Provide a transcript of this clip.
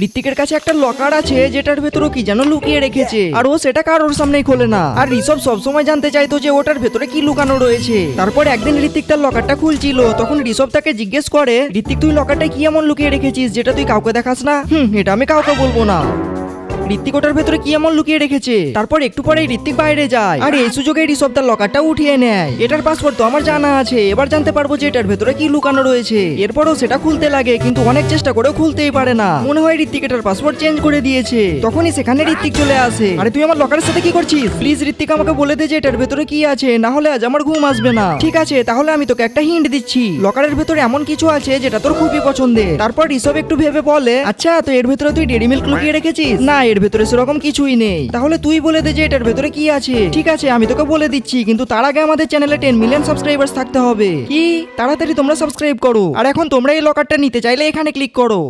ঋত্বিকের কাছে একটা লকার আছে যেটার ভেতরে কি যেন লুকিয়ে রেখেছে, আর ও সেটা কারোর সামনেই খোলে না। আর ঋষভ সবসময় জানতে চাইতো যে ওটার ভেতরে কি লুকানো রয়েছে। তারপর একদিন ঋত্বিক তার লকারটা খুলছিল, তখন ঋষভ তাকে জিজ্ঞেস করে, ঋত্বিক তুই লকারটা কি এমন লুকিয়ে রেখেছিস যেটা তুই কাউকে দেখাস না? এটা আমি কাউকে বলবো না। ঋত্বিক ওটার ভেতরে কি এমন লুকিয়ে রেখেছে। তারপর একটু পরেই ঋত্বিক বাইরে যায়, আর এই সুযোগে ঋষভ তার লকারটা উঠিয়ে নেয়। এটার পাসওয়ার্ড তো আমার জানা আছে, এবার জানতে পারবো যে এটার ভেতরে কি লুকানো রয়েছে। এরপরও সেটা খুলতে লাগে, কিন্তু অনেক চেষ্টা করেও খুলতেই পারে না। মনে হয় ঋত্বিক এটার পাসওয়ার্ড চেঞ্জ করে দিয়েছে। তখনই সেখানে ঋত্বিক চলে আসে। আরে তুই আমার লকারের সাথে কি করছিস? প্লিজ ঋত্বিক আমাকে বলে দে যে এটার ভেতরে কি আছে, না হলে আজ আমার ঘুম আসবে না। ঠিক আছে, তাহলে আমি তোকে একটা হিন্ট দিচ্ছি। লকারের ভেতরে এমন কিছু আছে যেটা তোর খুবই পছন্দের। তারপর ঋষভ একটু ভেবে বলে, আচ্ছা তো এর ভেতরে তুই ডেইরি মিল্ক লুকিয়ে রেখেছিস? না, এর ভেতরে সেরকম কিছুই নেই। তাহলে তুই বলে দে যে এটার ভেতরে কি আছে। ঠিক আছে, আমি তোকে বলে দিচ্ছি, কিন্তু তার আগে আমাদের চ্যানেলে 10 মিলিয়ন সাবস্ক্রাইবার্স থাকতে হবে। কি তাড়াতাড়ি তোমরা সাবস্ক্রাইব করো। আর এখন তোমরা এই লকারটা নিতে চাইলে এখানে ক্লিক করো।